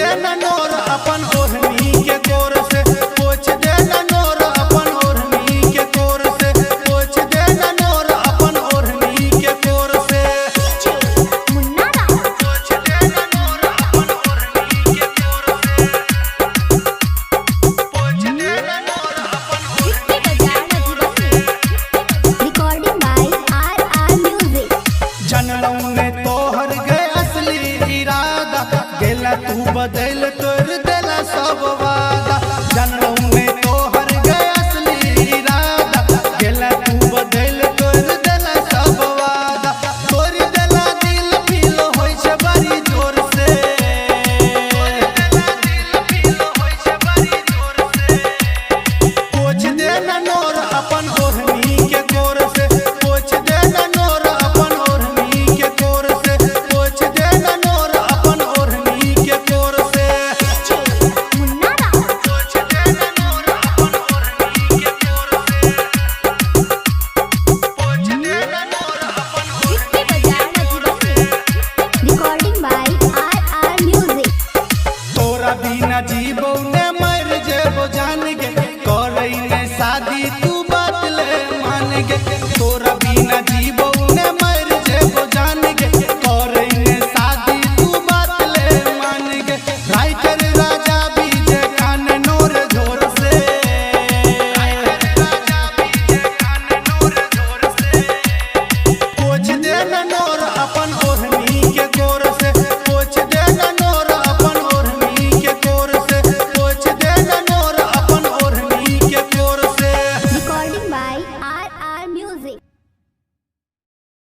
देना नोर अपन ओढ़नी के कोर से, पोछ देना नोर अपन ओढ़नी के कोर से, पोछ देना नोर अपन ओढ़नी के कोर से, पोछ देना नोर अपन ओढ़नी के कोर से, पोछ देना नोर अपन ओढ़नी के कोर से। Recording by RR music. जनलऊ ने तोहर गए असली इरादा, गेला तू बदल